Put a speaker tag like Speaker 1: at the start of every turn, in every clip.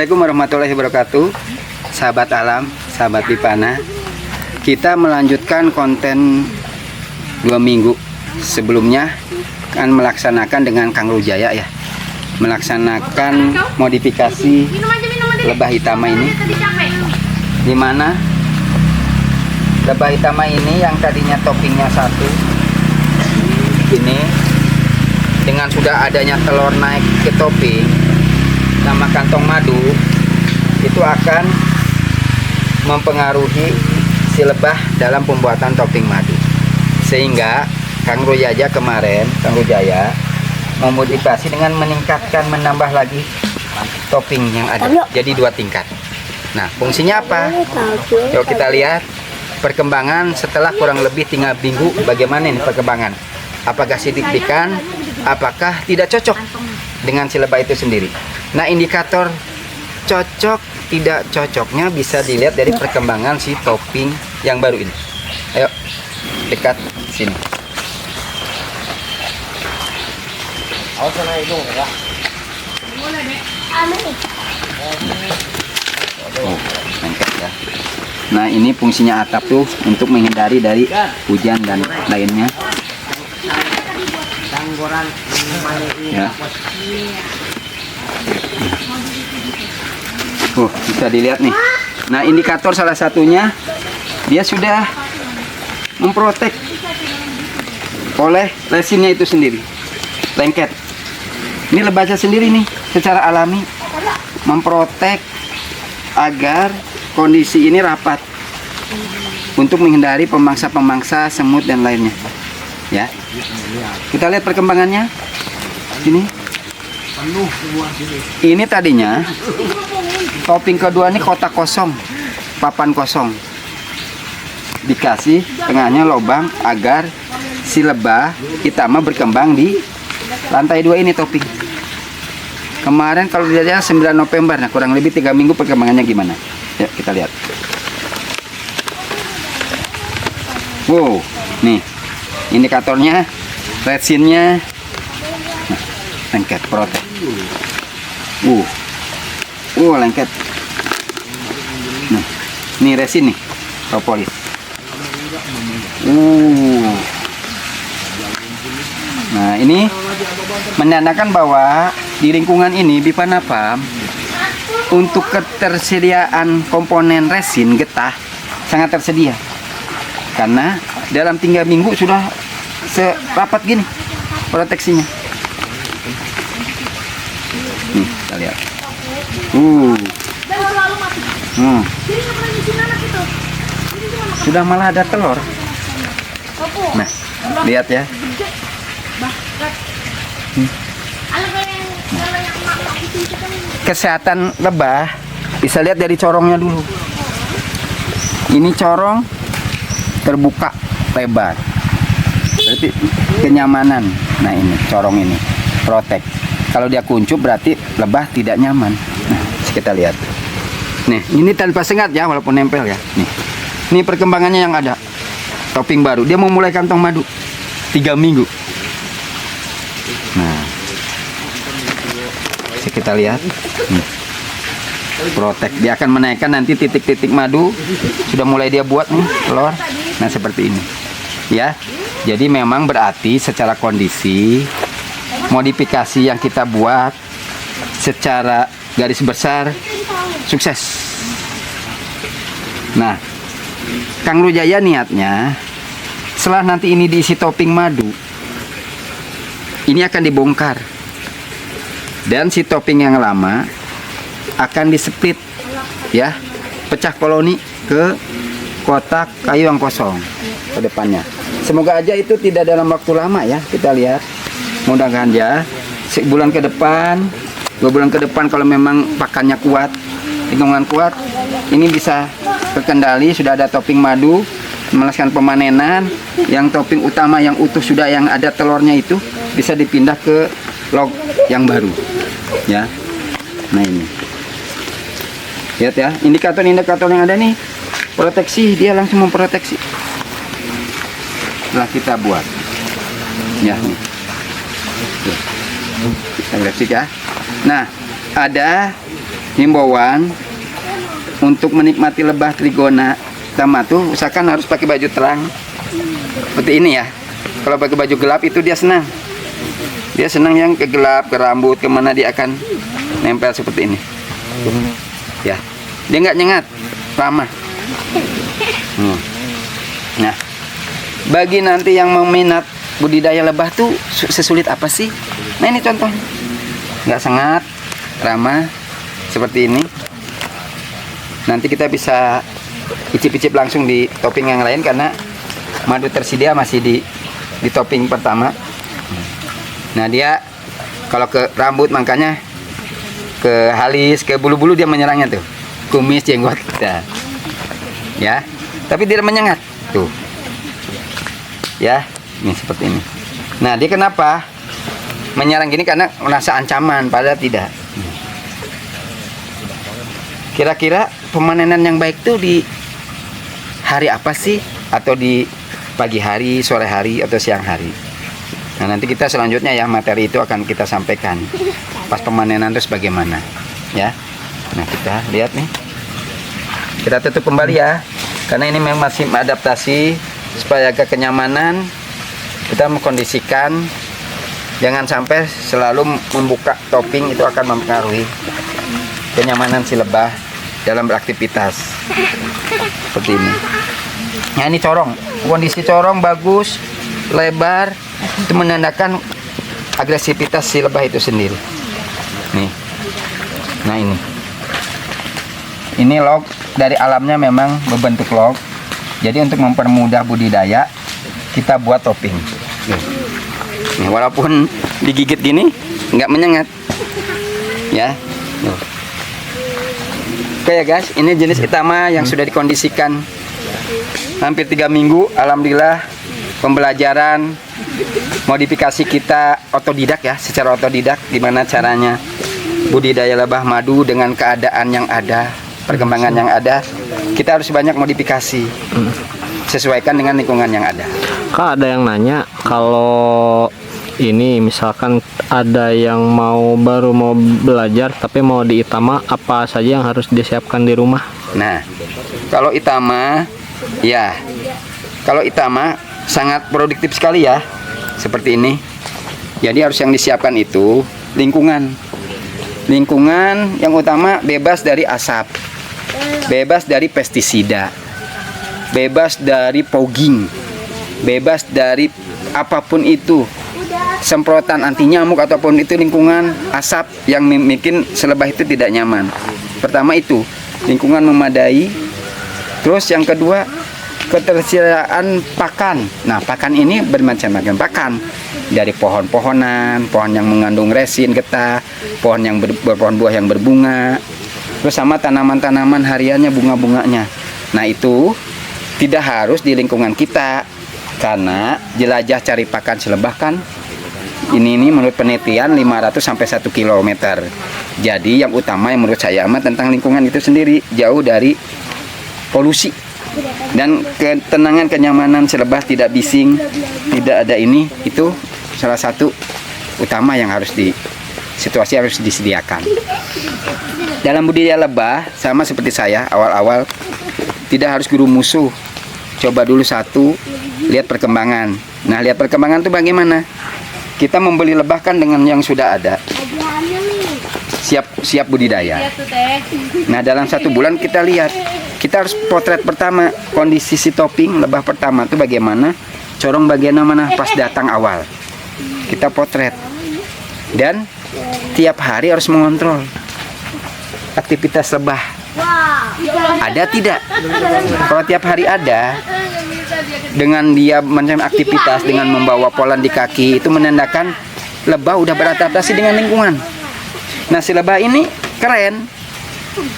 Speaker 1: Assalamualaikum warahmatullahi wabarakatuh. Sahabat alam, sahabat Vipana. Kita melanjutkan konten 2 minggu sebelumnya kan melaksanakan dengan Kang Rujaya ya. Melaksanakan modifikasi lebah hitama ini. Di mana lebah hitama ini yang tadinya toppingnya 1 ini dengan sudah adanya telur naik ke topping sama kantong madu itu akan mempengaruhi si lebah dalam pembuatan topping madu, sehingga Kang Rujaya kemarin memodifikasi dengan meningkatkan, menambah lagi topping yang ada jadi 2 tingkat. Nah, fungsinya apa? Yuk kita lihat perkembangan setelah kurang lebih 3 minggu. Bagaimana ini perkembangan? Apakah signifikan? Apakah tidak cocok dengan si lebah itu sendiri? Nah, indikator cocok tidak cocoknya bisa dilihat dari perkembangan si topping yang baru ini. Ayo dekat sini. Ya. Nah, ini fungsinya atap tuh untuk menghindari dari hujan dan lainnya. Ya. Bisa dilihat nih. Nah, indikator salah satunya dia sudah memprotek oleh resinnya itu sendiri, lengket. Ini lebahnya sendiri nih secara alami memprotek agar kondisi ini rapat untuk menghindari pemangsa-pemangsa semut dan lainnya. Ya, kita lihat perkembangannya. Ini tadinya topping kedua ini kotak kosong, papan kosong, dikasih tengahnya lubang agar si lebah hitama berkembang di lantai 2 ini topping. Kemarin kalau dilihat 9 November, nah kurang lebih 3 minggu perkembangannya gimana? Yuk kita lihat. Wow, nih indikatornya, resinnya, nah, lengket, protek. Lengket. Nah, ini resin nih, propolis. Nah, ini menandakan bahwa di lingkungan ini Vipana Farm untuk ketersediaan komponen resin getah sangat tersedia. Karena dalam 3 minggu sudah serapat gini proteksinya. Nih, kita lihat. Sudah malah ada telur. Nah, lihat ya. Kesehatan lebah bisa lihat dari corongnya dulu. Ini corong terbuka lebar, berarti kenyamanan. Nah, ini corong ini protek. Kalau dia kuncup berarti lebah tidak nyaman. Nah, kita lihat. Nih, ini tanpa sengat ya, walaupun nempel ya. Ini perkembangannya yang ada. Topping baru. Dia mau mulai kantong madu 3 minggu. Nah, kita lihat. Protek. Dia akan menaikkan nanti titik-titik madu. Sudah mulai dia buat nih telur. Nah, seperti ini. Ya. Jadi memang berarti secara kondisi modifikasi yang kita buat secara garis besar sukses. Nah, Kang Rujaya niatnya setelah nanti ini diisi topping madu, ini akan dibongkar dan si topping yang lama akan displit ya, pecah koloni ke kotak kayu yang kosong ke depannya. Semoga aja itu tidak dalam waktu lama ya, kita lihat. Mudah-mudahan ya sebulan ke depan, 2 bulan ke depan kalau memang pakannya kuat, hitungan kuat, ini bisa terkendali. Sudah ada topping madu, melaksanakan pemanenan. Yang topping utama yang utuh sudah yang ada telurnya itu bisa dipindah ke log yang baru ya. Nah, ini lihat ya, indikator-indikator yang ada nih proteksi, dia langsung memproteksi setelah kita buat ya. Kita grafik ya. Nah, ada himbauan untuk menikmati lebah trigona utama tuh usahakan harus pakai baju terang seperti ini ya. Kalau pakai baju gelap itu dia senang. Dia senang yang ke gelap, ke rambut, kemana dia akan nempel seperti ini. Ya, dia nggak nyengat, ramah. Nah, bagi nanti yang meminat budidaya lebah tuh sesulit apa sih? Nah ini contohnya, nggak sengat, ramah, seperti ini. Nanti kita bisa icip-icip langsung di topping yang lain karena madu tersedia masih di topping pertama. Nah dia kalau ke rambut makanya ke halis, ke bulu-bulu dia menyerangnya tuh, kumis, jenggot, ya. Tapi tidak menyengat tuh, ya. Ini seperti ini. Nah dia kenapa menyerang gini? Karena merasa ancaman, padahal tidak. Kira-kira pemanenan yang baik tuh di hari apa sih? Atau di pagi hari, sore hari, atau siang hari? Nah nanti kita selanjutnya ya materi itu akan kita sampaikan pas pemanenan terus bagaimana ya. Nah kita lihat nih, kita tutup kembali ya karena ini memang masih adaptasi supaya agak kenyamanan. Kita mengkondisikan jangan sampai selalu membuka topping, itu akan mempengaruhi kenyamanan si lebah dalam beraktivitas seperti ini. Nah ini corong, kondisi corong bagus, lebar, itu menandakan agresivitas si lebah itu sendiri. Nih, nah ini log dari alamnya memang berbentuk log. Jadi untuk mempermudah budidaya kita buat topping. Nih, walaupun digigit gini nggak menyengat, ya. Oke ya guys, ini jenis Itama yang sudah dikondisikan hampir 3 minggu. Alhamdulillah pembelajaran modifikasi kita otodidak ya, secara otodidak gimana caranya budidaya lebah madu dengan keadaan yang ada, perkembangan yang ada. Kita harus banyak modifikasi sesuaikan dengan lingkungan yang ada.
Speaker 2: Kak, ada yang nanya kalau ini misalkan ada yang baru mau belajar tapi mau di Itama, apa saja yang harus disiapkan di rumah?
Speaker 1: Nah, kalau Itama ya, kalau Itama sangat produktif sekali ya, seperti ini. Jadi harus yang disiapkan itu lingkungan yang utama bebas dari asap, bebas dari pestisida, bebas dari fogging, bebas dari apapun itu, semprotan anti nyamuk ataupun itu lingkungan asap yang bikin selebah itu tidak nyaman. Pertama itu lingkungan memadai. Terus yang kedua ketersediaan pakan. Nah pakan ini bermacam-macam pakan, dari pohon-pohonan, pohon yang mengandung resin getah, pohon yang berpohon buah yang berbunga, terus sama tanaman-tanaman hariannya, bunga-bunganya. Nah itu tidak harus di lingkungan kita karena jelajah cari pakan selebah kan ini menurut penelitian 500 sampai 1 km. Jadi yang utama yang menurut saya tentang lingkungan itu sendiri, jauh dari polusi dan ketenangan, kenyamanan selebah, tidak bising, tidak ada ini, itu salah satu utama yang harus harus disediakan. Dalam budidaya lebah sama seperti saya awal-awal, tidak harus guru musuh, coba dulu satu, lihat perkembangan. Nah lihat perkembangan itu bagaimana, kita membeli lebah kan dengan yang sudah ada, siap budidaya. Nah dalam 1 bulan kita lihat, kita harus potret pertama kondisi si topping lebah pertama itu bagaimana, corong bagian mana pas datang awal, kita potret. Dan tiap hari harus mengontrol aktivitas lebah ada tidak. Kalau tiap hari ada, dengan dia macam aktivitas dengan membawa polan di kaki, itu menandakan lebah udah beradaptasi dengan lingkungan. Nah si lebah ini keren,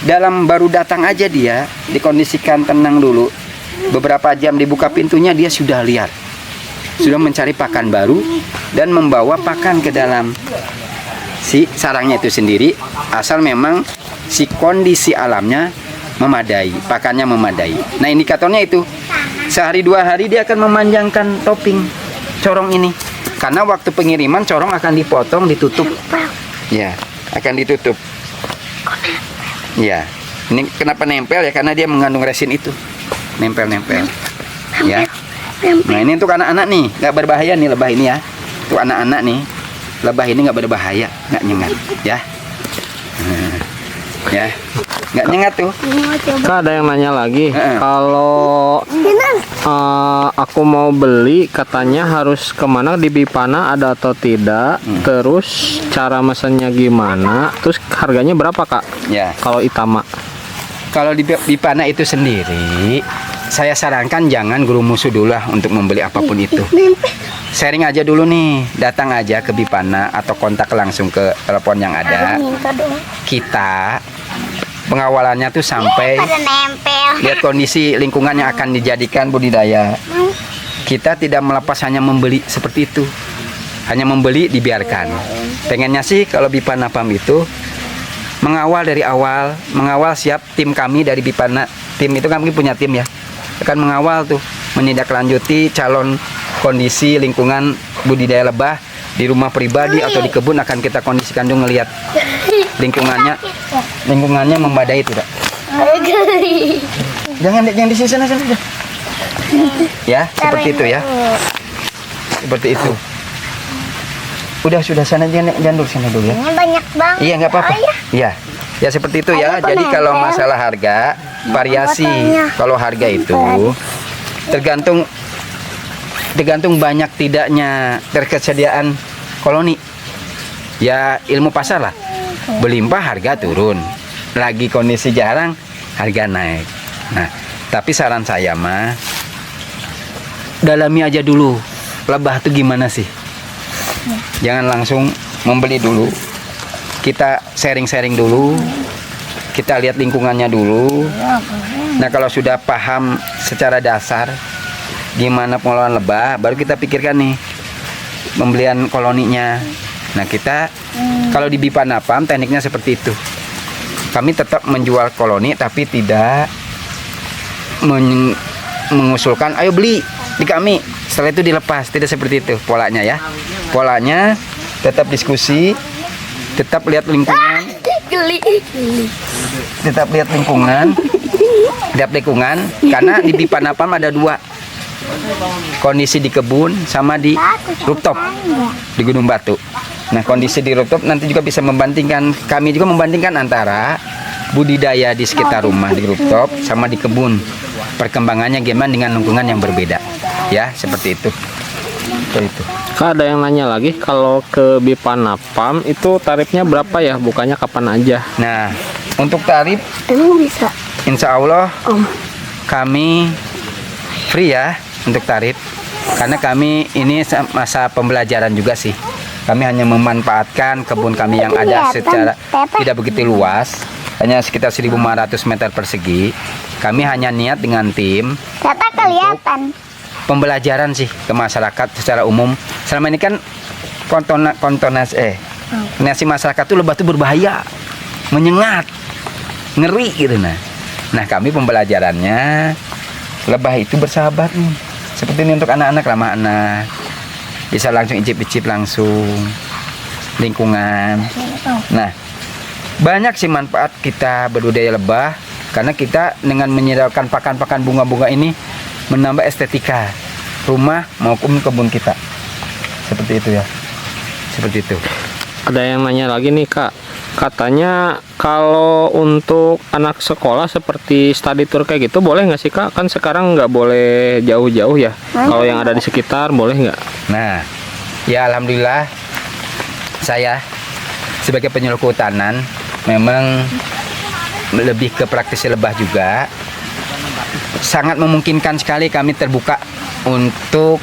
Speaker 1: dalam baru datang aja dia dikondisikan tenang dulu, beberapa jam dibuka pintunya dia sudah lihat, sudah mencari pakan baru dan membawa pakan ke dalam si sarangnya itu sendiri, asal memang si kondisi alamnya memadai, pakannya memadai. Nah indikatornya itu sehari 2 hari dia akan memanjangkan topping corong ini, karena waktu pengiriman corong akan dipotong, ditutup ya, akan ditutup. Iya. Ini kenapa nempel ya? Karena dia mengandung resin itu. Nempel-nempel. Ya. Nah, ini untuk anak-anak nih, nggak berbahaya nih lebah ini ya. Untuk anak-anak nih, lebah ini nggak berbahaya, nggak nyengat, ya. Ya, nggak nyengat tuh.
Speaker 2: Kak, ada yang nanya lagi. Kalau aku mau beli, katanya harus kemana, di Bipana ada atau tidak? Terus cara mesennya gimana? Terus harganya berapa, Kak?
Speaker 1: Ya.
Speaker 2: Kalau Itama.
Speaker 1: Kalau di Bipana itu sendiri, saya sarankan jangan gerumusu dulu lah untuk membeli apapun itu. Sharing aja dulu nih, datang aja ke Bipana atau kontak langsung ke telepon yang ada. Kita pengawalannya tuh sampai lihat kondisi lingkungan yang akan dijadikan budidaya. Kita tidak melepas hanya membeli seperti itu, hanya membeli dibiarkan. Pengennya sih kalau Bipana Farm itu mengawal dari awal, mengawal siap tim kami dari Bipana. Tim itu kami punya tim ya, akan mengawal tuh, menindaklanjuti calon kondisi lingkungan budidaya lebah di rumah pribadi atau di kebun, akan kita kondisikan dulu, ngelihat lingkungannya memadai tidak. Jangan di sana sana. Ya, seperti itu ya. Seperti itu. Sudah sana, jangan dulu sana dulu ya.
Speaker 3: Ini banyak banget.
Speaker 1: Iya, nggak apa-apa. Iya. Ya seperti itu ya. Jadi kalau masalah harga, variasi. Kalau harga itu tergantung banyak tidaknya terkesediaan koloni. Ya ilmu pasar lah. Berlimpah harga turun. Lagi kondisi jarang harga naik. Nah, tapi saran saya mah dalami aja dulu. Lebah itu gimana sih? Jangan langsung membeli dulu. Kita sharing-sharing dulu. Kita lihat lingkungannya dulu. Nah, kalau sudah paham secara dasar gimana pengelolaan lebah, baru kita pikirkan nih pembelian koloninya. Nah, kita kalau di Bipana Farm tekniknya seperti itu. Kami tetap menjual koloni tapi tidak mengusulkan ayo beli di kami, setelah itu dilepas. Tidak seperti itu polanya ya. Polanya tetap diskusi, tetap lihat lingkungan, tetap lihat lingkungan, karena di Bipana Farm ada dua kondisi, di kebun sama di rooftop di Gunung Batu. Nah, kondisi di rooftop nanti juga bisa membandingkan, kami juga membandingkan antara budidaya di sekitar rumah di rooftop sama di kebun, perkembangannya gimana dengan lingkungan yang berbeda ya, seperti itu. Itu.
Speaker 2: Kak, ada yang nanya lagi, kalau ke Bipana Farm itu tarifnya berapa ya, bukanya kapan aja?
Speaker 1: Nah, untuk tarif
Speaker 3: Emang bisa?
Speaker 1: insya Allah kami free ya untuk tarif, karena kami ini masa pembelajaran juga sih. Kami hanya memanfaatkan kebun kami yang ada secara tidak begitu luas, hanya sekitar 1.500 meter persegi. Kami hanya niat dengan tim
Speaker 3: Kata kelihatan.
Speaker 1: pembelajaran sih ke masyarakat secara umum. Selama ini kan nasi masyarakat tuh lebah tuh berbahaya, menyengat, ngeri gitu. Nah kami pembelajarannya lebah itu bersahabat nih, seperti ini untuk anak-anak, ramah anak, bisa langsung icip-icip langsung lingkungan. Nah, banyak sih manfaat kita berbudidaya lebah, karena kita dengan menyediakan pakan-pakan bunga-bunga ini menambah estetika rumah maupun kebun kita. Seperti itu ya. Seperti itu.
Speaker 2: Ada yang nanya lagi nih, Kak. Katanya kalau untuk anak sekolah seperti study tour kayak gitu boleh nggak sih, Kak? Kan sekarang nggak boleh jauh-jauh ya. Kalau yang ada di sekitar boleh nggak?
Speaker 1: Nah, ya alhamdulillah saya sebagai penyuluh kehutanan memang lebih ke praktisi lebah juga. Sangat memungkinkan sekali kami terbuka untuk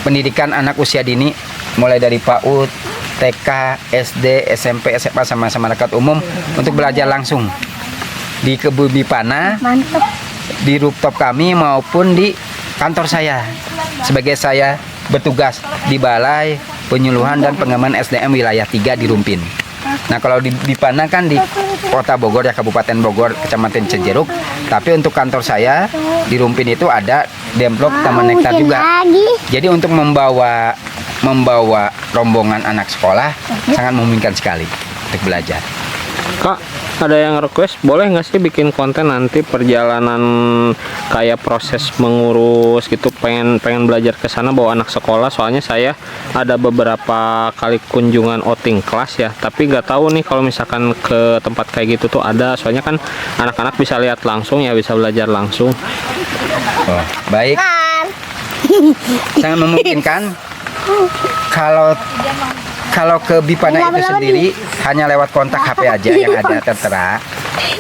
Speaker 1: pendidikan anak usia dini, mulai dari PAUD, TK, SD, SMP, SMA sama masyarakat umum untuk belajar langsung di kebun Bipana, di rooftop kami maupun di kantor saya. Sebagai saya bertugas di Balai Penyuluhan dan Pengembangan SDM Wilayah 3 di Rumpin. Nah, kalau di Bipana kan di Kota Bogor ya, Kabupaten Bogor, Kecamatan Cijeruk. Tapi untuk kantor saya di Rumpin itu ada Demplok Taman Nektar juga. Jadi untuk membawa rombongan anak sekolah sangat memungkinkan sekali untuk belajar.
Speaker 2: Kak, ada yang request, boleh nggak sih bikin konten nanti perjalanan kayak proses mengurus gitu, pengen belajar ke sana bawa anak sekolah. Soalnya saya ada beberapa kali kunjungan outing kelas ya, tapi nggak tahu nih kalau misalkan ke tempat kayak gitu tuh ada. Soalnya kan anak-anak bisa lihat langsung ya, bisa belajar langsung.
Speaker 1: Oh, baik. Sangat memungkinkan kalau ke Bipana itu sendiri hanya lewat kontak HP aja yang ada tertera.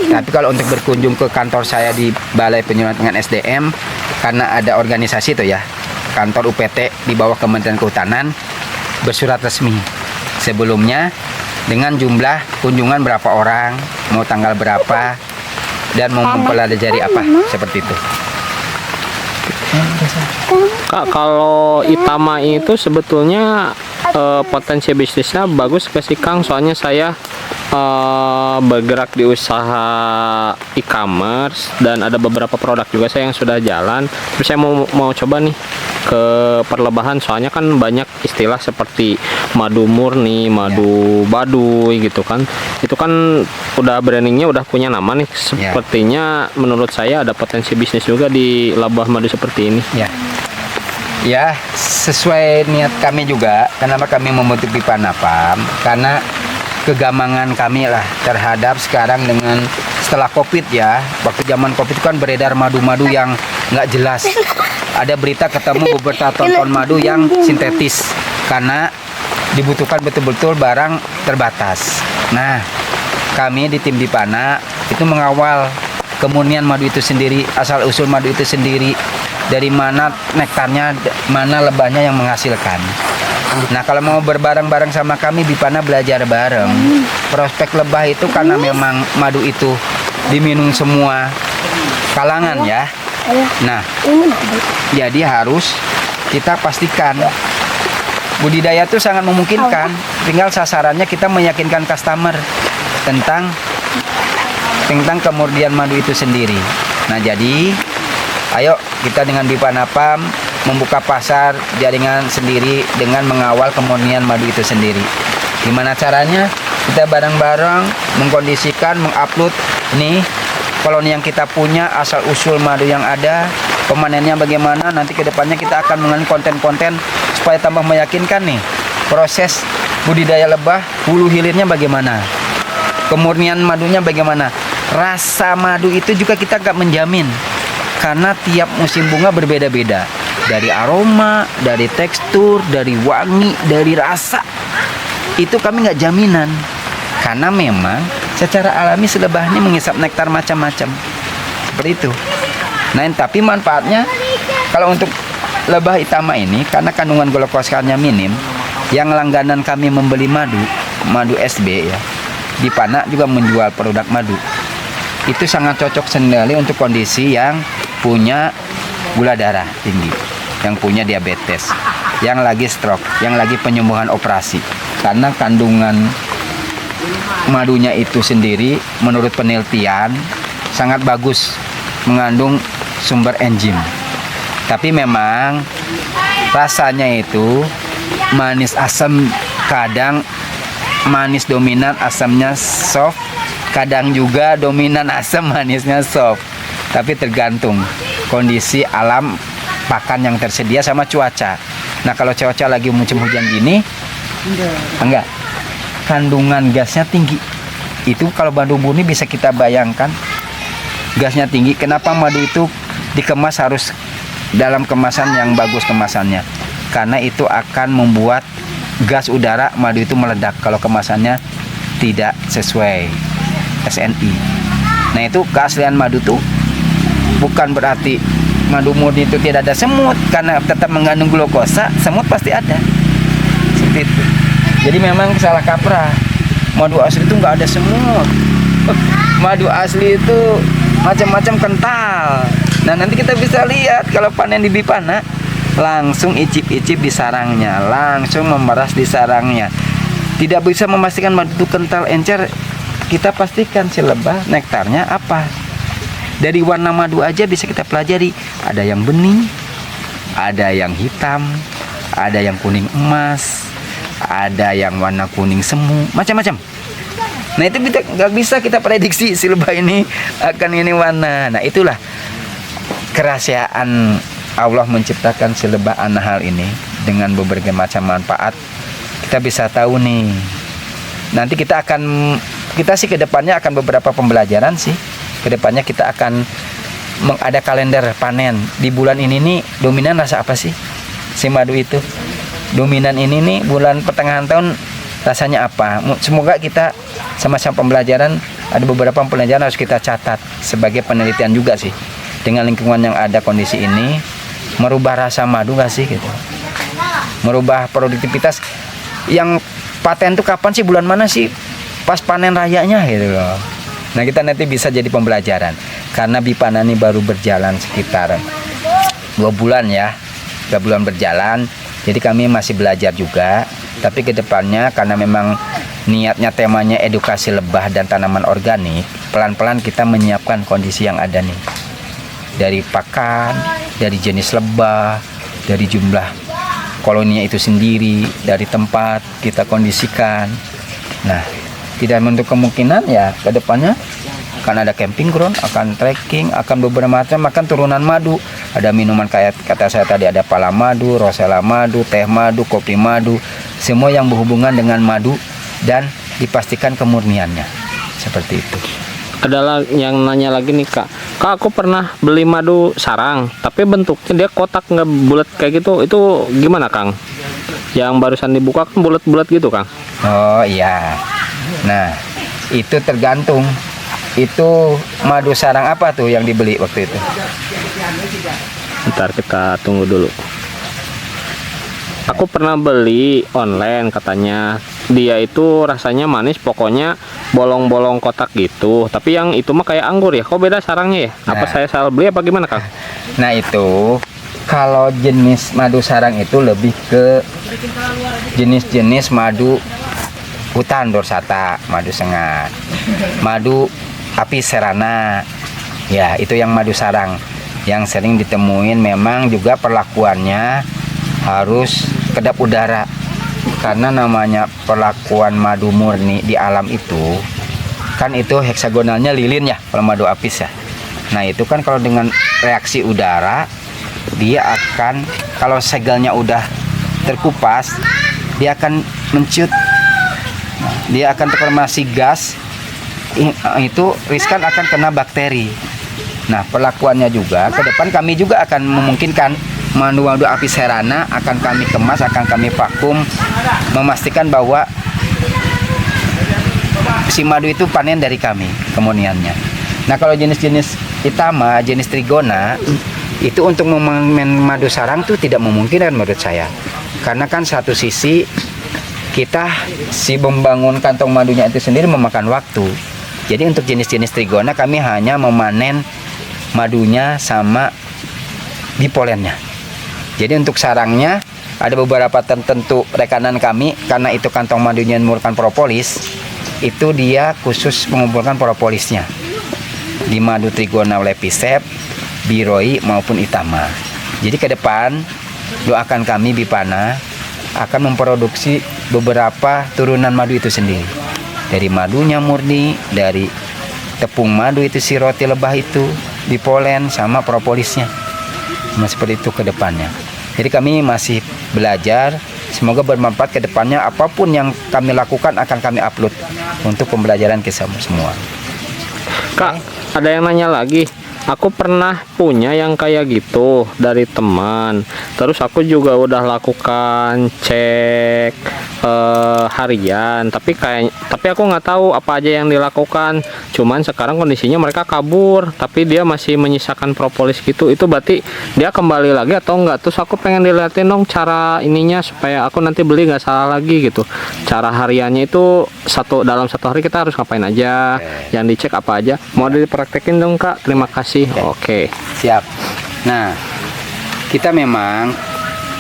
Speaker 1: Tapi kalau untuk berkunjung ke kantor saya di Balai Penyuluhan SDM, karena ada organisasi itu ya, kantor UPT di bawah Kementerian Kehutanan, bersurat resmi sebelumnya dengan jumlah kunjungan berapa orang, mau tanggal berapa, dan mau mempelajari apa, seperti itu.
Speaker 2: Kak, kalau Itama itu sebetulnya potensi bisnisnya bagus ke sih Kang? Soalnya saya bergerak di usaha e-commerce dan ada beberapa produk juga saya yang sudah jalan. Terus saya mau coba nih ke perlebahan, soalnya kan banyak istilah seperti madu murni, madu baduy gitu kan. Itu kan udah brandingnya udah punya nama nih. Sepertinya menurut saya ada potensi bisnis juga di Lebah Madu seperti ini.
Speaker 1: Ya, sesuai niat kami juga. Kenapa kami membentuk Bipana PAM? Karena kegamangan kami lah terhadap sekarang dengan setelah COVID ya. Waktu zaman COVID itu kan beredar madu-madu yang nggak jelas. Ada berita ketemu beberapa ton madu yang sintetis karena dibutuhkan betul-betul barang terbatas. Nah, kami di tim Bipana itu mengawal kemurnian madu itu sendiri, asal usul madu itu sendiri, dari mana nektarnya, mana lebahnya yang menghasilkan. Nah, kalau mau berbareng-bareng sama kami, Bipana belajar bareng. Prospek lebah itu karena memang madu itu diminum semua kalangan ya. Nah, jadi harus kita pastikan budidaya itu sangat memungkinkan. Tinggal sasarannya kita meyakinkan customer tentang kemurnian madu itu sendiri. Nah, jadi ayo kita dengan Bipana PAM membuka pasar jaringan sendiri dengan mengawal kemurnian madu itu sendiri. Gimana caranya? Kita bareng-bareng mengkondisikan, mengupload nih koloni yang kita punya, asal usul madu yang ada, pemanennya bagaimana. Nanti kedepannya kita akan mengenai konten-konten supaya tambah meyakinkan nih proses budidaya lebah, hulu hilirnya bagaimana, kemurnian madunya bagaimana. Rasa madu itu juga kita nggak menjamin karena tiap musim bunga berbeda-beda, dari aroma, dari tekstur, dari wangi, dari rasa. Itu kami nggak jaminan karena memang secara alami lebah ini menghisap nektar macam-macam seperti itu. Nah, tapi manfaatnya kalau untuk lebah Itama ini karena kandungan glukosanya minim, yang langganan kami membeli madu SB ya, Bipana juga menjual produk madu. Itu sangat cocok sekali untuk kondisi yang punya gula darah tinggi, yang punya diabetes, yang lagi stroke, yang lagi penyembuhan operasi. Karena kandungan madunya itu sendiri menurut penelitian sangat bagus, mengandung sumber enzim. Tapi memang rasanya itu manis asam, kadang manis dominan, asamnya soft, kadang juga dominan asam, manisnya soft. Tapi tergantung kondisi alam pakan yang tersedia sama cuaca. Nah, kalau cuaca lagi musim hujan gini, enggak, kandungan gasnya tinggi. Itu kalau madu murni bisa kita bayangkan gasnya tinggi. Kenapa madu itu dikemas harus dalam kemasan yang bagus kemasannya? Karena itu akan membuat gas udara madu itu meledak kalau kemasannya tidak sesuai SNI. Nah, itu keaslian madu tuh bukan berarti madu murni itu tidak ada semut, karena tetap mengandung glukosa, semut pasti ada. Seperti itu. Jadi memang salah kaprah. Madu asli itu nggak ada semut. Madu asli itu macam-macam kental. Nah, nanti kita bisa lihat kalau panen di Bipana, langsung icip-icip di sarangnya, langsung memeras di sarangnya. Tidak bisa memastikan madu itu kental encer, kita pastikan si lebah nektarnya apa. Dari warna madu aja bisa kita pelajari. Ada yang bening, ada yang hitam, ada yang kuning emas, ada yang warna kuning semu, macam-macam. Nah itu nggak bisa kita prediksi si lebah ini akan ini mana. Nah itulah kerahasiaan Allah menciptakan si lebah anahal ini dengan berbagai macam manfaat. Kita bisa tahu nih. Nanti kita sih kedepannya akan beberapa pembelajaran sih. Kedepannya kita akan ada kalender panen di bulan ini nih. Dominan rasa apa sih si madu itu? Dominan ini nih bulan pertengahan tahun rasanya apa? Semoga kita sama-sama pembelajaran, ada beberapa pembelajaran harus kita catat sebagai penelitian juga sih. Dengan lingkungan yang ada kondisi ini, merubah rasa madu nggak sih gitu? Merubah produktivitas. Yang paten tuh kapan sih, bulan mana sih? Pas panen rayanya gitu loh. Nah kita nanti bisa jadi pembelajaran. Karena Bipana ini baru berjalan sekitar 2 bulan ya. 2 bulan berjalan. Jadi kami masih belajar juga. Tapi kedepannya karena memang niatnya temanya edukasi lebah dan tanaman organik, pelan-pelan kita menyiapkan kondisi yang ada nih. Dari pakan, dari jenis lebah, dari jumlah koloninya itu sendiri, dari tempat kita kondisikan. Nah, tidak menutup kemungkinan ya kedepannya akan ada camping ground, akan trekking, akan beberapa macam, akan turunan madu. Ada minuman kayak kata saya tadi, ada pala madu, rosella madu, teh madu, kopi madu, semua yang berhubungan dengan madu dan dipastikan kemurniannya. Seperti itu.
Speaker 2: Ada yang nanya lagi nih Kak, aku pernah beli madu sarang, tapi bentuknya dia kotak nggak bulat kayak gitu, itu gimana Kang? Yang barusan dibuka kan bulat-bulat gitu Kang?
Speaker 1: Oh iya, nah itu tergantung. Itu madu sarang apa tuh yang dibeli waktu itu?
Speaker 2: Ntar kita tunggu dulu. Aku pernah beli online, katanya dia itu rasanya manis, pokoknya bolong-bolong kotak gitu. Tapi yang itu mah kayak anggur ya. Kok beda sarangnya ya? Apa saya salah beli apa gimana Kang?
Speaker 1: Nah itu kalau jenis madu sarang itu lebih ke jenis-jenis madu hutan dorsata, madu sengat, madu api serana. Ya itu yang madu sarang yang sering ditemuin. Memang juga perlakuannya harus kedap udara, karena namanya perlakuan madu murni di alam itu kan itu heksagonalnya lilin ya kalau madu apis ya. Nah itu kan kalau dengan reaksi udara dia akan, kalau segelnya udah terkupas dia akan menciut, dia akan terformasi gas, itu riskan akan kena bakteri. Nah perlakuannya juga ke depan kami juga akan memungkinkan madu-madu apis serana akan kami kemas, akan kami vakum, memastikan bahwa si madu itu panen dari kami kemurniannya. Nah kalau jenis-jenis itama, jenis trigona itu untuk memanen madu sarang tuh tidak memungkinkan menurut saya, karena kan satu sisi kita membangun kantong madunya itu sendiri memakan waktu. Jadi untuk jenis-jenis trigona kami hanya memanen madunya sama di polennya. Jadi untuk sarangnya ada beberapa tertentu rekanan kami, karena itu kantong madunya mengumpulkan propolis, itu dia khusus mengumpulkan propolisnya di madu trigona lepisep, biroi maupun itama. Jadi ke depan doakan kami Bipana akan memproduksi beberapa turunan madu itu sendiri. Dari madunya murni, dari tepung madu itu si roti lebah itu, di polen sama propolisnya. Nah, seperti itu ke depannya. Jadi kami masih belajar, semoga bermanfaat ke depannya. Apapun yang kami lakukan akan kami upload untuk pembelajaran kita semua.
Speaker 2: Kak, ada yang nanya lagi. Aku pernah punya yang kayak gitu dari teman. Terus aku juga udah lakukan cek harian, tapi aku nggak tahu apa aja yang dilakukan. Cuman sekarang kondisinya mereka kabur, tapi dia masih menyisakan propolis gitu. Itu berarti dia kembali lagi atau enggak? Terus aku pengen dilihatin dong cara ininya supaya aku nanti beli nggak salah lagi gitu. Cara hariannya itu dalam satu hari kita harus ngapain aja, yang dicek apa aja. Mau dipraktekin dong Kak? Terima kasih. Oke.
Speaker 1: Siap. Nah, kita memang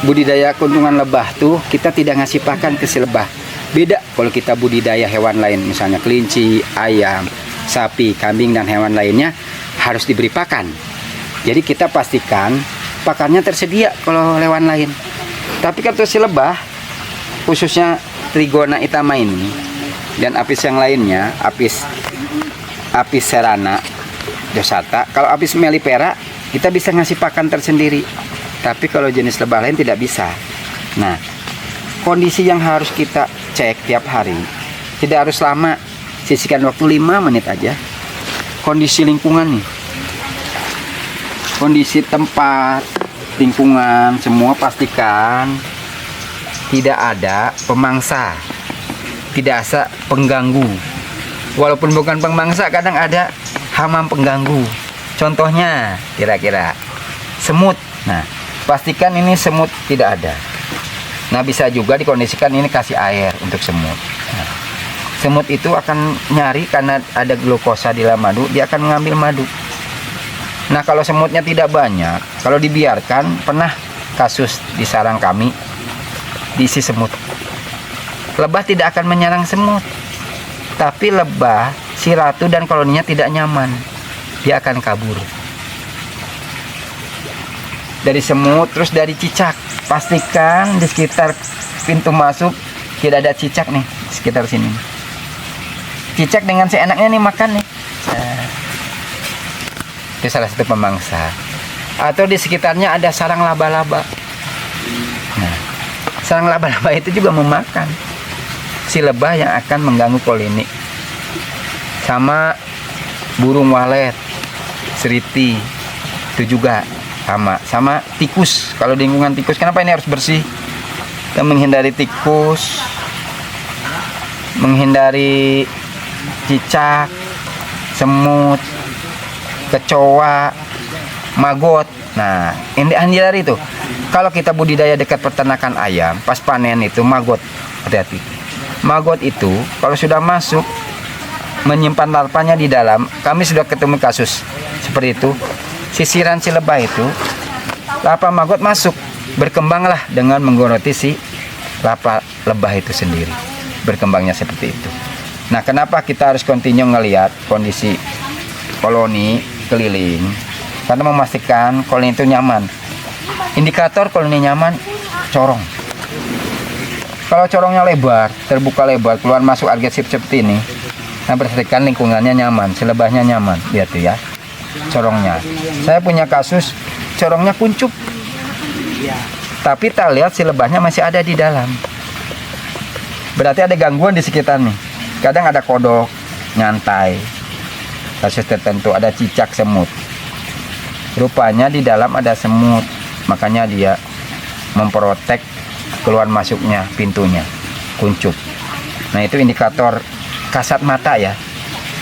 Speaker 1: budidaya keuntungan lebah tuh kita tidak ngasih pakan ke si lebah. Beda kalau kita budidaya hewan lain, misalnya kelinci, ayam, sapi, kambing dan hewan lainnya harus diberi pakan. Jadi kita pastikan pakannya tersedia kalau hewan lain. Tapi kalau si lebah, khususnya trigona itama ini, Dan apis yang lainnya, apis serana dosata. Kalau apis mellifera kita bisa ngasih pakan tersendiri. Tapi kalau jenis lebah lain tidak bisa. Nah, kondisi yang harus kita cek tiap hari, tidak harus lama, sisihkan waktu 5 menit aja. Kondisi lingkungan nih, kondisi tempat, lingkungan, semua pastikan tidak ada pemangsa, tidak ada pengganggu. Walaupun bukan pemangsa, kadang ada hama pengganggu. Contohnya kira-kira semut. Nah, pastikan ini semut tidak ada. Nah, bisa juga dikondisikan ini kasih air untuk semut. Nah, semut itu akan nyari karena ada glukosa di dalam madu, dia akan mengambil madu. Nah, kalau semutnya tidak banyak, kalau dibiarkan, pernah kasus di sarang kami diisi semut. Lebah tidak akan menyerang semut, tapi lebah, si ratu dan koloninya tidak nyaman, dia akan kabur. Dari semut, terus dari cicak. Pastikan di sekitar pintu masuk tidak ada cicak nih, di sekitar sini. Cicak dengan seenaknya nih makan nih. Nah, itu salah satu pemangsa. Atau di sekitarnya ada sarang laba-laba. Nah, sarang laba-laba itu juga memakan si lebah yang akan mengganggu koloni. Sama burung walet, seriti, itu juga sama tikus. Kalau di lingkungan tikus, kenapa ini harus bersih? Kita menghindari tikus, menghindari cicak, semut, kecoa, maggot. Nah, ini hindari itu. Kalau kita budidaya dekat peternakan ayam, pas panen itu maggot, hati-hati. Maggot itu kalau sudah masuk menyimpan larvanya di dalam, kami sudah ketemu kasus seperti itu. Sisiran si lebah itu, larva maggot masuk, berkembanglah dengan menggoroti si larva lebah itu sendiri. Berkembangnya seperti itu. Nah, kenapa kita harus continue ngelihat kondisi koloni keliling? Karena memastikan koloni itu nyaman. Indikator koloni nyaman, corong. Kalau corongnya lebar, terbuka lebar, keluar masuk agresif seperti ini, nah berarti lingkungannya nyaman, si lebahnya nyaman. Lihat tuh ya, corongnya. Saya punya kasus corongnya kuncup, tapi tak lihat si lebahnya masih ada di dalam. Berarti ada gangguan di sekitar nih. Kadang ada kodok nyantai, kasus tertentu ada cicak, semut. Rupanya di dalam ada semut, makanya dia memprotek keluar masuknya pintunya, kuncup. Nah, itu indikator kasat mata ya.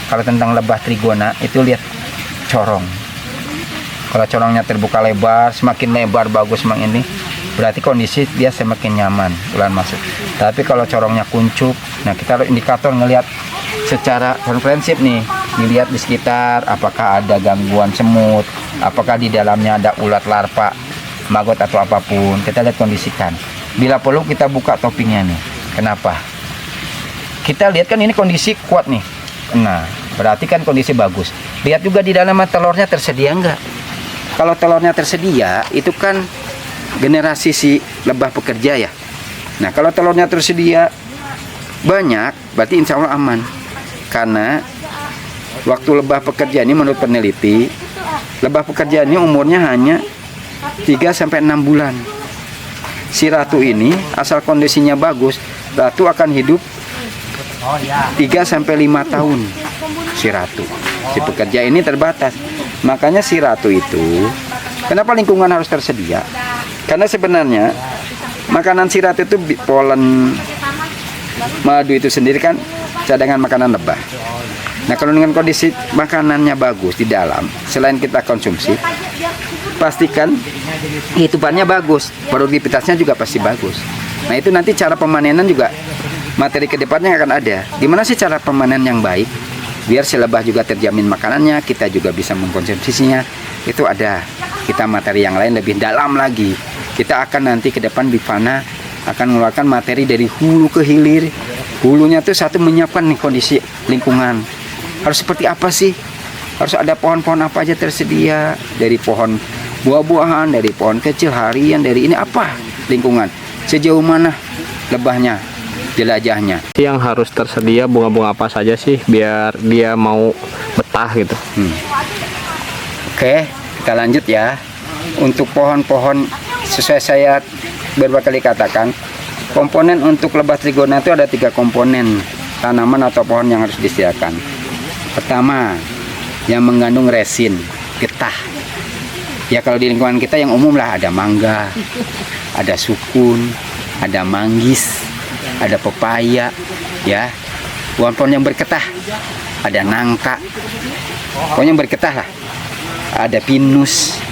Speaker 1: Kalau tentang lebah trigona itu lihat corong. Kalau corongnya terbuka lebar, semakin lebar bagus memang ini, berarti kondisi dia semakin nyaman keluar masuk. Tapi kalau corongnya kuncup, nah kita indikator ngelihat secara komprehensif nih, dilihat di sekitar apakah ada gangguan semut, apakah di dalamnya ada ulat larva, maggot atau apapun, kita lihat kondisikan. Bila perlu kita buka toppingnya nih. Kenapa? Kita lihat kan ini kondisi kuat nih. Nah, berarti kan kondisi bagus. Lihat juga di dalam telurnya tersedia enggak. Kalau telurnya tersedia, itu kan generasi si lebah pekerja ya. Nah, kalau telurnya tersedia banyak, berarti insya Allah aman. Karena waktu lebah pekerja ini menurut peneliti, lebah pekerja ini umurnya hanya 3-6 bulan. Si ratu ini asal kondisinya bagus, ratu akan hidup 3-5 tahun. Si ratu, si pekerja ini terbatas. Makanya si ratu itu, kenapa lingkungan harus tersedia? Karena sebenarnya makanan si ratu itu polen madu itu sendiri kan cadangan makanan lebah. Nah, kalau dengan kondisi makanannya bagus di dalam, selain kita konsumsi, pastikan hidupannya bagus, produktivitasnya juga pasti bagus. Nah, itu nanti cara pemanenan juga, materi kedepannya akan ada. Gimana sih cara pemanen yang baik? Biar si lebah juga terjamin makanannya, kita juga bisa mengkonsumsinya. Itu ada kita materi yang lain lebih dalam lagi. Kita akan nanti ke depan Bivana akan mengeluarkan materi dari hulu ke hilir. Hulunya tuh satu menyiapkan nih kondisi lingkungan. Harus seperti apa sih? Harus ada pohon-pohon apa aja tersedia, dari pohon buah-buahan, dari pohon kecil harian, dari ini apa lingkungan, sejauh mana lebahnya jelajahnya.
Speaker 2: Yang harus tersedia bunga-bunga apa saja sih biar dia mau betah gitu?
Speaker 1: Oke, kita lanjut ya. Untuk pohon-pohon, sesuai saya beberapa kali katakan, komponen untuk lebah trigona itu ada 3 komponen tanaman atau pohon yang harus disediakan. Pertama, yang mengandung resin, getah. Ya kalau di lingkungan kita yang umum lah, ada mangga, ada sukun, ada manggis, ada pepaya, ya. Pohon-pohon yang bergetah, ada nangka, pokoknya bergetah lah. Ada pinus,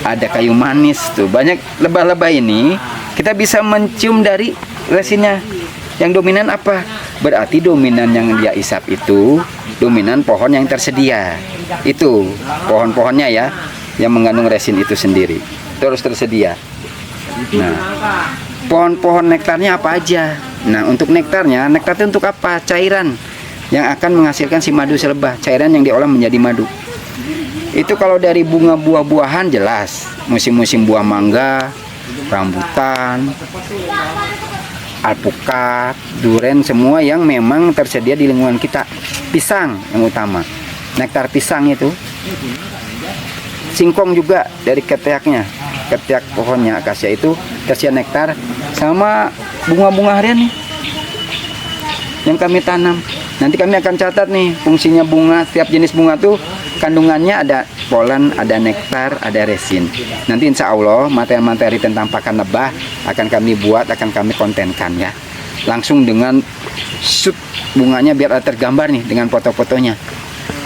Speaker 1: ada kayu manis tuh. Banyak lebah-lebah ini kita bisa mencium dari resinnya. Yang dominan apa? Berarti dominan yang dia isap itu dominan pohon yang tersedia. Itu pohon-pohonnya ya yang mengandung resin itu sendiri. Terus tersedia. Nah, pohon-pohon nektarnya apa aja? Nah, untuk nektarnya, nektar itu untuk apa? Cairan yang akan menghasilkan si madu selebah, cairan yang diolah menjadi madu. Itu kalau dari bunga buah-buahan jelas, musim-musim buah mangga, rambutan, alpukat, duren, semua yang memang tersedia di lingkungan kita. Pisang yang utama, nektar pisang itu. Singkong juga dari ketiaknya, ketiak pohonnya akasia itu tersedia nektar, sama bunga-bunga harian nih yang kami tanam. Nanti kami akan catat nih fungsinya bunga, setiap jenis bunga tuh kandungannya ada polen, ada nektar, ada resin. Nanti insya Allah materi-materi tentang pakan lebah akan kami buat, akan kami kontenkan ya. Langsung dengan shoot bunganya biar ada tergambar nih dengan foto-fotonya.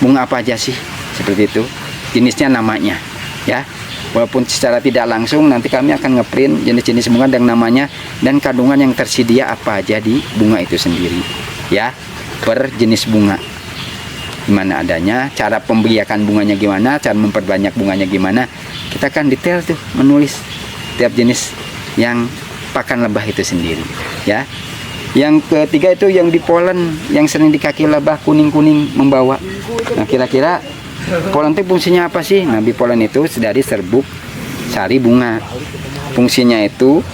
Speaker 1: Bunga apa aja sih? Seperti itu. Jenisnya, namanya ya. Walaupun secara tidak langsung nanti kami akan ngeprint jenis-jenis bunga dan namanya dan kandungan yang tersedia apa aja di bunga itu sendiri ya, per jenis bunga. Gimana adanya, cara pembiakan bunganya gimana, cara memperbanyak bunganya gimana, kita kan detail tuh menulis tiap jenis yang pakan lebah itu sendiri ya. Yang ketiga itu yang di polen, yang sering di kaki lebah kuning-kuning membawa. Nah, kira-kira polen itu fungsinya apa sih? Nah, polen itu dari serbuk sari bunga. Fungsinya itu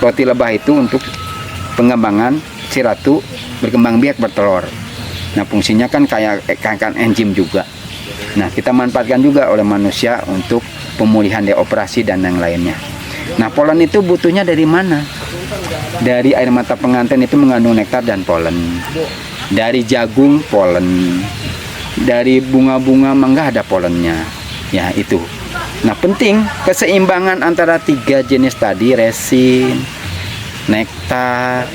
Speaker 1: roti lebah itu untuk pengembangan si ratu berkembang biak bertelur. Nah, fungsinya kan kayak enzim juga. Nah, kita manfaatkan juga oleh manusia untuk pemulihan operasi dan yang lainnya. Nah, polen itu butuhnya dari mana? Dari air mata pengantin itu mengandung nektar dan polen. Dari jagung polen. Dari bunga-bunga mangga ada polennya. Ya, itu. Nah, penting keseimbangan antara 3 jenis tadi, resin, nektar,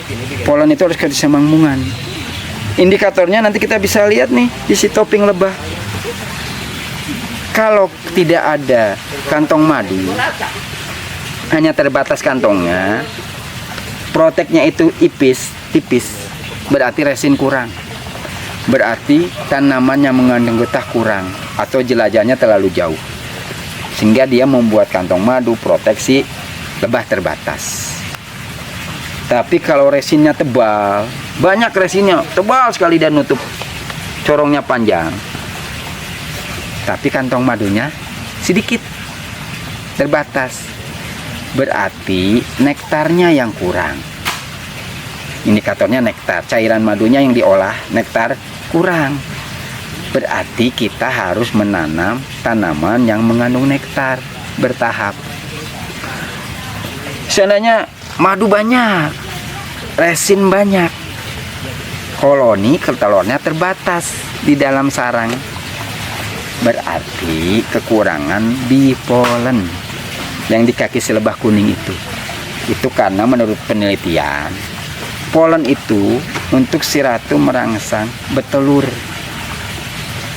Speaker 1: polen itu harus keseimbangan. Indikatornya nanti kita bisa lihat nih di si topping lebah. Kalau tidak ada kantong madu, hanya terbatas kantongnya, proteknya itu tipis, berarti resin kurang. Berarti tanaman yang mengandung getah kurang atau jelajahnya terlalu jauh. Sehingga dia membuat kantong madu proteksi lebah terbatas. Tapi kalau resinnya tebal, banyak resinnya, tebal sekali dan nutup corongnya panjang. Tapi kantong madunya sedikit, terbatas. Berarti nektarnya yang kurang. Indikatornya nektar, cairan madunya yang diolah, nektar kurang. Berarti kita harus menanam tanaman yang mengandung nektar bertahap. Seandainya madu banyak, resin banyak, koloni telurnya terbatas di dalam sarang. Berarti kekurangan di polen yang di kaki si lebah kuning itu. Itu karena menurut penelitian, polen itu untuk si ratu merangsang bertelur.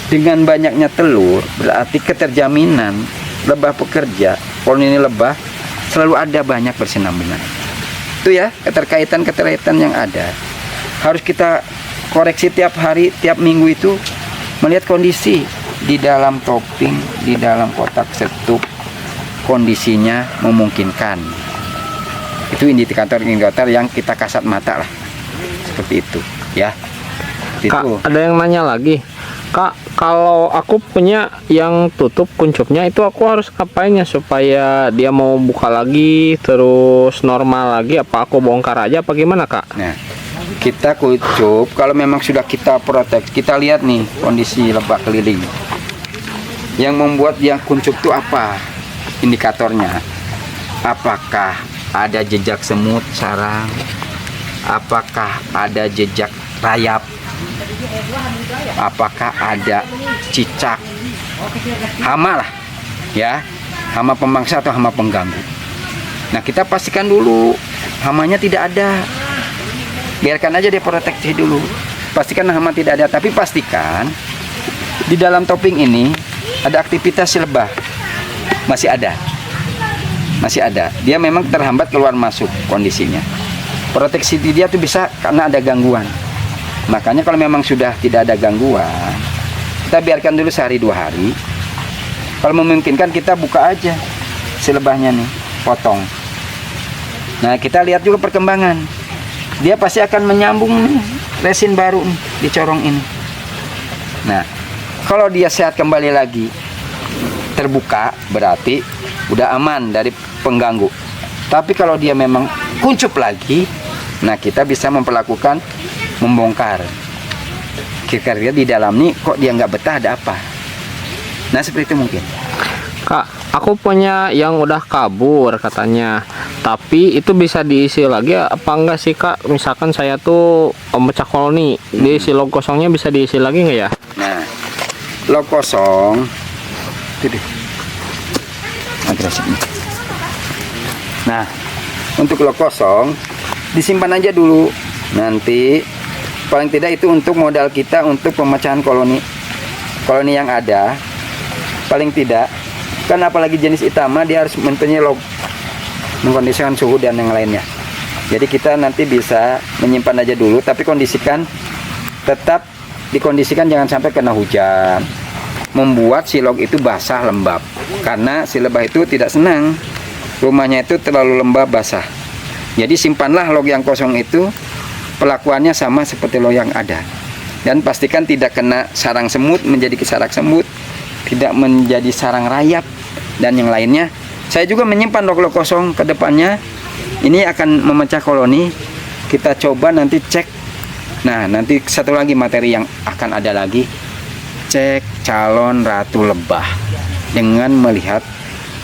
Speaker 1: Dengan banyaknya telur, berarti keterjaminan lebah pekerja, koloni lebah selalu ada banyak bersinambungan. Itu ya, keterkaitan yang ada. Harus kita koreksi tiap hari, tiap minggu itu melihat kondisi di dalam topping, di dalam kotak setup, kondisinya memungkinkan. Itu indikator-indikator yang kita kasat mata lah. Seperti itu ya.
Speaker 2: Kak, ada yang nanya lagi. Kak, kalau aku punya yang tutup kuncupnya itu aku harus ngapainnya supaya dia mau buka lagi terus normal lagi? Apa aku bongkar aja apa gimana, Kak?
Speaker 1: Nah, kita kucup. Kalau memang sudah kita protek, kita lihat nih kondisi lebah keliling. Yang membuat dia kuncup itu apa? Indikatornya. Apakah ada jejak semut sarang? Apakah ada jejak rayap? Apakah ada cicak? Hama lah, ya, hama pemangsa atau hama pengganggu. Nah, kita pastikan dulu hamanya tidak ada. Biarkan aja dia proteksi dulu. Pastikan hama tidak ada, tapi pastikan di dalam topping ini ada aktivitas si lebah. Masih ada. Masih ada. Dia memang terhambat keluar masuk kondisinya. Proteksi dia tuh bisa karena ada gangguan. Makanya kalau memang sudah tidak ada gangguan, kita biarkan dulu sehari 2 hari. Kalau memungkinkan kita buka aja si lebahnya nih, potong. Nah, kita lihat dulu perkembangan. Dia pasti akan menyambung nih, resin baru nih, di corong ini. Nah, kalau dia sehat kembali lagi, terbuka, berarti udah aman dari pengganggu. Tapi kalau dia memang kuncup lagi, nah kita bisa memperlakukan membongkar. Kira-kira di dalam nih kok dia nggak betah, ada apa? Nah, seperti itu mungkin.
Speaker 2: Kak, aku punya yang udah kabur katanya. Tapi itu bisa diisi lagi apa enggak sih, Kak? Misalkan saya tuh mecah koloni, diisi log kosongnya bisa diisi lagi nggak ya?
Speaker 1: Nah, log kosong itu deh. Agresif nih. Nah, untuk log kosong disimpan aja dulu. Nanti paling tidak itu untuk modal kita untuk pemecahan koloni yang ada. Paling tidak, kan apalagi jenis itama dia harus mempunyai log, mengkondisikan suhu dan yang lainnya. Jadi kita nanti bisa menyimpan aja dulu, tapi tetap dikondisikan jangan sampai kena hujan, membuat si log itu basah lembab. Karena si lebah itu tidak senang rumahnya itu terlalu lembab basah. Jadi simpanlah log yang kosong itu, perlakuannya sama seperti log yang ada. Dan pastikan tidak kena sarang semut menjadi sarang semut, tidak menjadi sarang rayap dan yang lainnya. Saya juga menyimpan log-log kosong ke depannya. Ini akan memecah koloni. Kita coba nanti cek. Nah, nanti satu lagi materi yang akan ada lagi, cek calon ratu lebah dengan melihat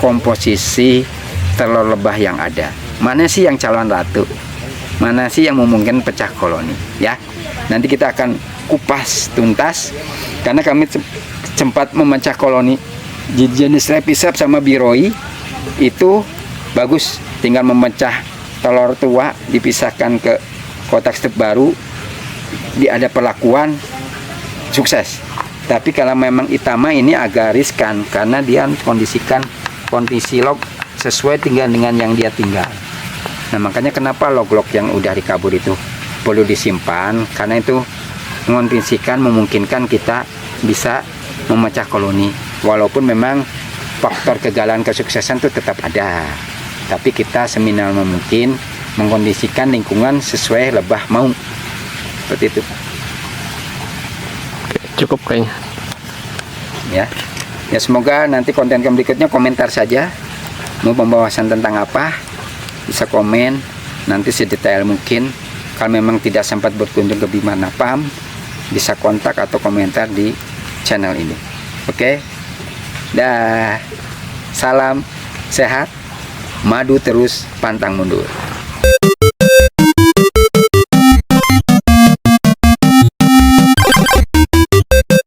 Speaker 1: komposisi telur lebah yang ada. Mana sih yang calon ratu? Mana sih yang memungkinkan pecah koloni? Ya, nanti kita akan kupas tuntas karena kami sempat memecah koloni di jenis Lepisap sama Biroi. Itu bagus, tinggal memecah telur tua dipisahkan ke kotak step baru, ada perlakuan sukses. Tapi kalau memang itama ini agak riskan karena dia kondisikan kondisi log sesuai tinggal dengan yang dia tinggal. Nah, makanya kenapa log-log yang udah dikabur itu perlu disimpan, karena itu mengkondisikan memungkinkan kita bisa memecah koloni. Walaupun memang faktor kegagalan kesuksesan itu tetap ada, tapi kita seminimal mungkin mengkondisikan lingkungan sesuai lebah mau. Seperti itu.
Speaker 2: Oke, cukup kayaknya.
Speaker 1: Ya, semoga nanti konten berikutnya komentar saja. Mau pembahasan tentang apa, bisa komen nanti sedetail mungkin. Kalau memang tidak sempat berkunjung ke Bima Napam, bisa kontak atau komentar di channel ini. Oke. Dah, salam sehat, madu terus pantang mundur.